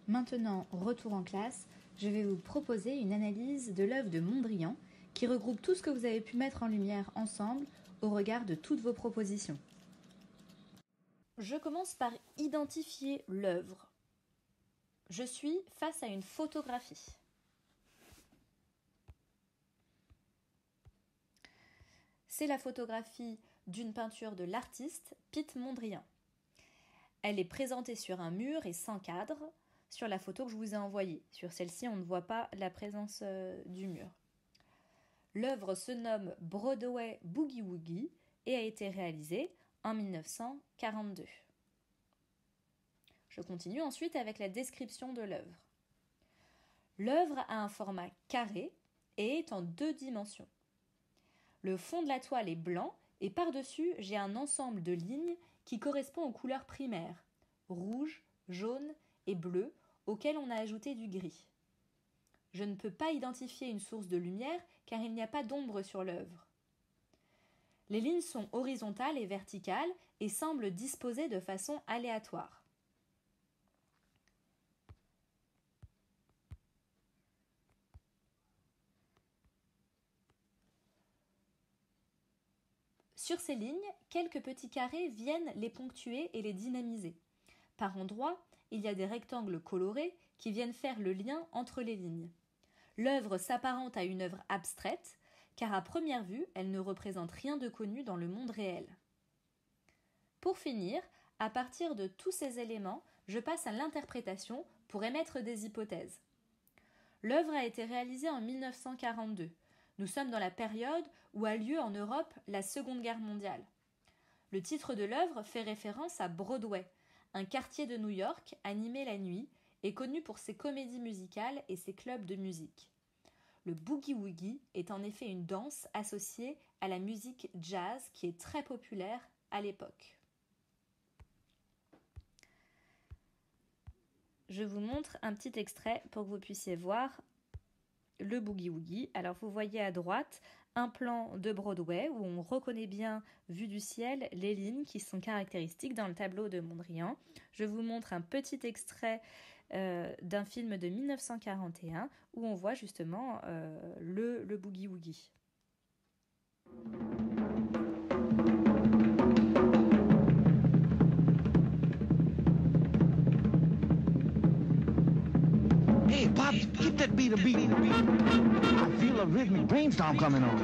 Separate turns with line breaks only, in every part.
Maintenant, retour en classe, je vais vous proposer une analyse de l'œuvre de Mondrian qui regroupe tout ce que vous avez pu mettre en lumière ensemble au regard de toutes vos propositions. Je commence par identifier l'œuvre. Je suis face à une photographie. C'est la photographie d'une peinture de l'artiste Piet Mondrian. Elle est présentée sur un mur et sans cadre sur la photo que je vous ai envoyée. Sur celle-ci, on ne voit pas la présence du mur. L'œuvre se nomme Broadway Boogie Woogie et a été réalisée en 1942. Je continue ensuite avec la description de l'œuvre. L'œuvre a un format carré et est en 2 dimensions. Le fond de la toile est blanc et par-dessus, j'ai un ensemble de lignes qui correspond aux couleurs primaires, rouge, jaune et bleu, auxquelles on a ajouté du gris. Je ne peux pas identifier une source de lumière car il n'y a pas d'ombre sur l'œuvre. Les lignes sont horizontales et verticales et semblent disposées de façon aléatoire. Sur ces lignes, quelques petits carrés viennent les ponctuer et les dynamiser. Par endroits, il y a des rectangles colorés qui viennent faire le lien entre les lignes. L'œuvre s'apparente à une œuvre abstraite, car à première vue, elle ne représente rien de connu dans le monde réel. Pour finir, à partir de tous ces éléments, je passe à l'interprétation pour émettre des hypothèses. L'œuvre a été réalisée en 1942. Nous sommes dans la période où a lieu en Europe la Seconde Guerre mondiale. Le titre de l'œuvre fait référence à Broadway, un quartier de New York animé la nuit et connu pour ses comédies musicales et ses clubs de musique. Le boogie-woogie est en effet une danse associée à la musique jazz qui est très populaire à l'époque. Je vous montre un petit extrait pour que vous puissiez voir le boogie-woogie. Alors vous voyez à droite un plan de Broadway où on reconnaît bien, vu du ciel, les lignes qui sont caractéristiques dans le tableau de Mondrian. Je vous montre un petit extrait d'un film de 1941 où on voit justement le boogie-woogie.
Hey, Pop, keep that beat a beat. I feel a rhythmic brainstorm coming on.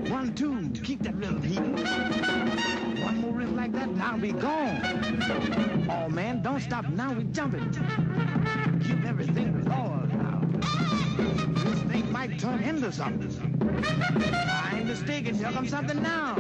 1, 2, keep that rhythm heating. One more riff like that, and I'll be gone. Oh, man, don't stop now, we're jumping. Keep everything flowing now. This thing might turn into something. I ain't mistaken, here comes something now.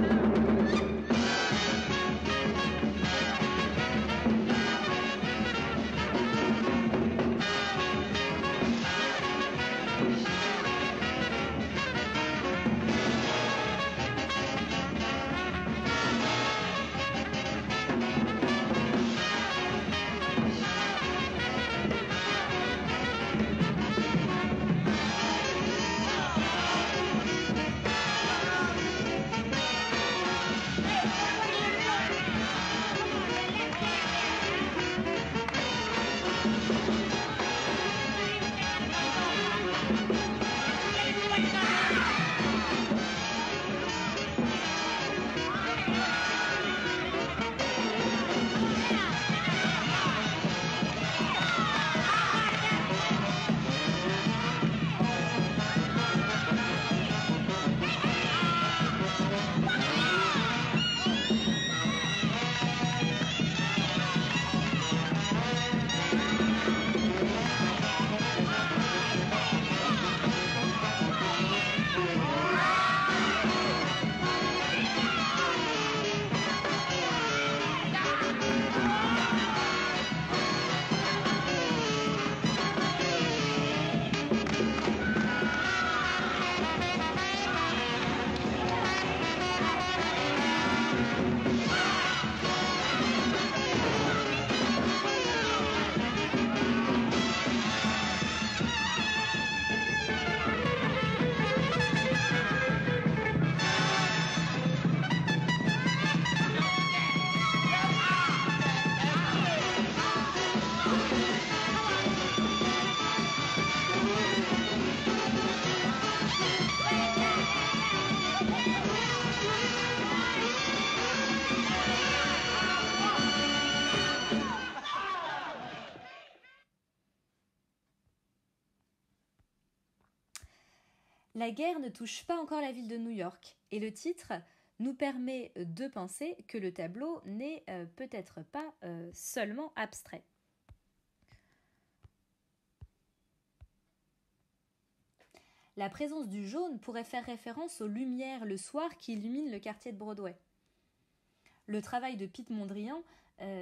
La guerre ne touche pas encore la ville de New York et le titre nous permet de penser que le tableau n'est peut-être pas seulement abstrait. La présence du jaune pourrait faire référence aux lumières le soir qui illuminent le quartier de Broadway. Le travail de Piet Mondrian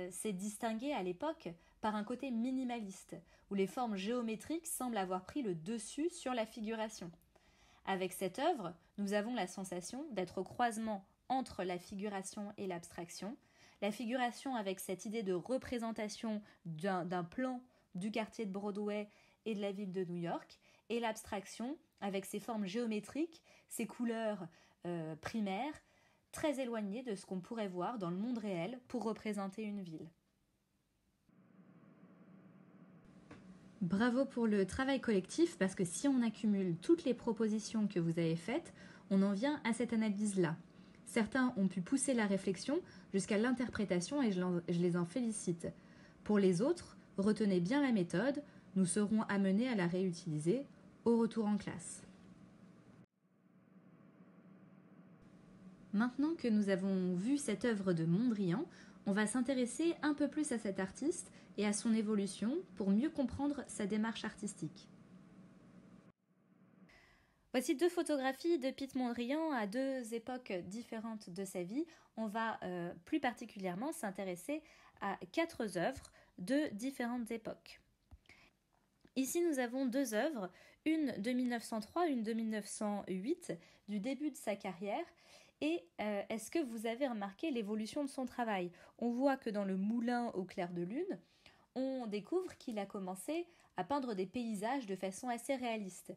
s'est distingué à l'époque par un côté minimaliste, où les formes géométriques semblent avoir pris le dessus sur la figuration. Avec cette œuvre, nous avons la sensation d'être au croisement entre la figuration et l'abstraction. La figuration avec cette idée de représentation d'un plan du quartier de Broadway et de la ville de New York, et l'abstraction avec ses formes géométriques, ses couleurs primaires, très éloignées de ce qu'on pourrait voir dans le monde réel pour représenter une ville. Bravo pour le travail collectif, parce que si on accumule toutes les propositions que vous avez faites, on en vient à cette analyse-là. Certains ont pu pousser la réflexion jusqu'à l'interprétation et je les en félicite. Pour les autres, retenez bien la méthode, nous serons amenés à la réutiliser au retour en classe. Maintenant que nous avons vu cette œuvre de Mondrian, on va s'intéresser un peu plus à cet artiste et à son évolution pour mieux comprendre sa démarche artistique. Voici 2 photographies de Piet Mondrian à 2 époques différentes de sa vie. On va plus particulièrement s'intéresser à 4 œuvres de différentes époques. Ici, nous avons 2 œuvres, une de 1903, une de 1908, du début de sa carrière. Et est-ce que vous avez remarqué l'évolution de son travail ? On voit que dans le moulin au clair de lune, on découvre qu'il a commencé à peindre des paysages de façon assez réaliste.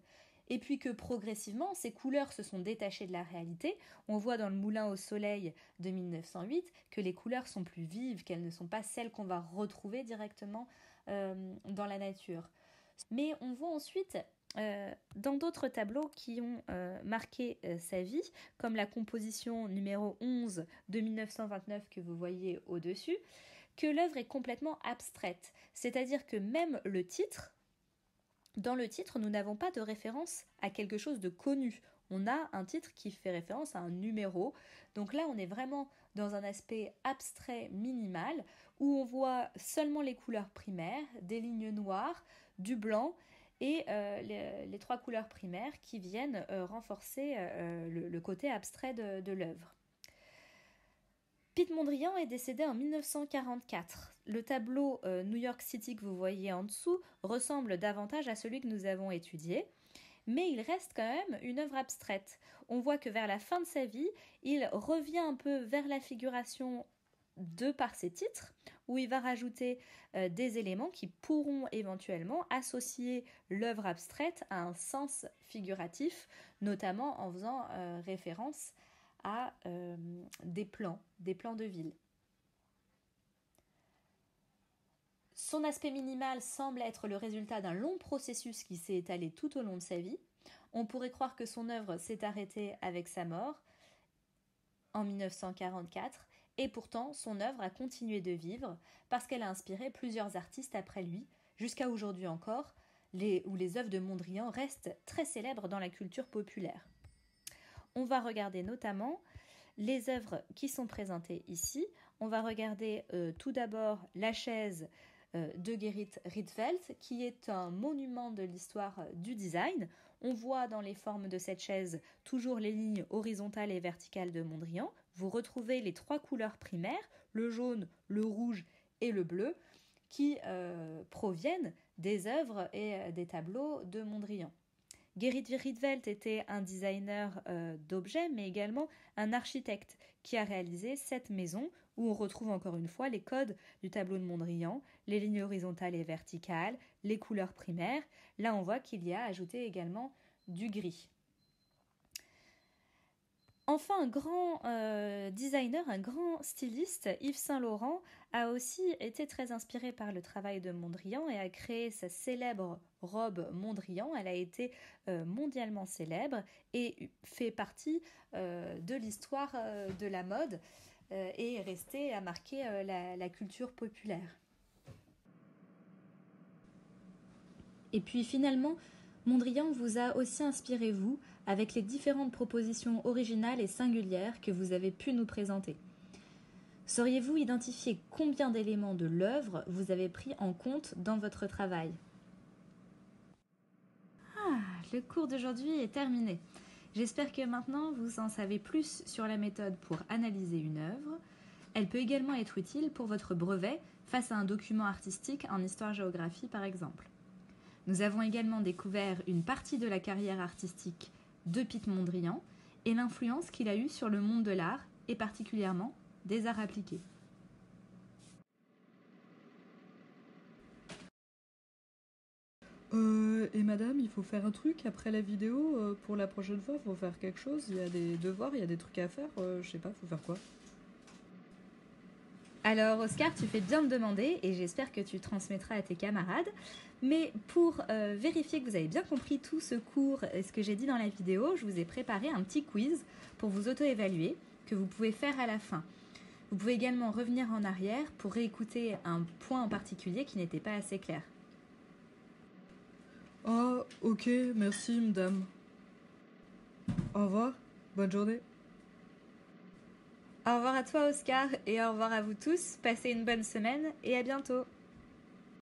Et puis que progressivement, ces couleurs se sont détachées de la réalité. On voit dans le moulin au soleil de 1908 que les couleurs sont plus vives, qu'elles ne sont pas celles qu'on va retrouver directement dans la nature. Mais on voit ensuite dans d'autres tableaux qui ont marqué sa vie, comme la composition numéro 11 de 1929 que vous voyez au-dessus, que l'œuvre est complètement abstraite. C'est-à-dire que même le titre, dans le titre, nous n'avons pas de référence à quelque chose de connu. On a un titre qui fait référence à un numéro. Donc là, on est vraiment dans un aspect abstrait minimal où on voit seulement les couleurs primaires, des lignes noires, du blanc et les 3 couleurs primaires qui viennent renforcer le côté abstrait de l'œuvre. Piet Mondrian est décédé en 1944. Le tableau New York City que vous voyez en dessous ressemble davantage à celui que nous avons étudié, mais il reste quand même une œuvre abstraite. On voit que vers la fin de sa vie, il revient un peu vers la figuration de par ses titres, où il va rajouter des éléments qui pourront éventuellement associer l'œuvre abstraite à un sens figuratif, notamment en faisant référence à des plans de ville. Son aspect minimal semble être le résultat d'un long processus qui s'est étalé tout au long de sa vie. On pourrait croire que son œuvre s'est arrêtée avec sa mort en 1944, et pourtant son œuvre a continué de vivre parce qu'elle a inspiré plusieurs artistes après lui, jusqu'à aujourd'hui encore, où les œuvres de Mondrian restent très célèbres dans la culture populaire. On va regarder notamment les œuvres qui sont présentées ici. On va regarder tout d'abord la chaise de Gerrit Rietveld, qui est un monument de l'histoire du design. On voit dans les formes de cette chaise toujours les lignes horizontales et verticales de Mondrian. Vous retrouvez les 3 couleurs primaires, le jaune, le rouge et le bleu, qui proviennent des œuvres et des tableaux de Mondrian. Gerrit Rietveld était un designer d'objets, mais également un architecte qui a réalisé cette maison où on retrouve encore une fois les codes du tableau de Mondrian, les lignes horizontales et verticales, les couleurs primaires. Là, on voit qu'il y a ajouté également du gris. Enfin, un grand designer, un grand styliste, Yves Saint Laurent, a aussi été très inspiré par le travail de Mondrian et a créé sa célèbre robe Mondrian. Elle a été mondialement célèbre et fait partie de l'histoire de la mode et est restée à marquer la culture populaire. Et puis finalement, Mondrian vous a aussi inspiré, vous, avec les différentes propositions originales et singulières que vous avez pu nous présenter. Sauriez-vous identifier combien d'éléments de l'œuvre vous avez pris en compte dans votre travail? Le cours d'aujourd'hui est terminé. J'espère que maintenant vous en savez plus sur la méthode pour analyser une œuvre. Elle peut également être utile pour votre brevet face à un document artistique en histoire-géographie par exemple. Nous avons également découvert une partie de la carrière artistique de Piet Mondrian et l'influence qu'il a eue sur le monde de l'art et particulièrement des arts appliqués.
Et madame, il faut faire un truc après la vidéo pour la prochaine fois, faut faire quelque chose, il y a des devoirs, il y a des trucs à faire, je sais pas, faut faire quoi?
Alors Oscar, tu fais bien de demander et j'espère que tu transmettras à tes camarades. Mais pour vérifier que vous avez bien compris tout ce cours et ce que j'ai dit dans la vidéo, je vous ai préparé un petit quiz pour vous auto-évaluer que vous pouvez faire à la fin. Vous pouvez également revenir en arrière pour réécouter un point en particulier qui n'était pas assez clair.
Ah, ok, merci madame. Au revoir, bonne journée.
Au revoir à toi Oscar et au revoir à vous tous. Passez une bonne semaine et à bientôt.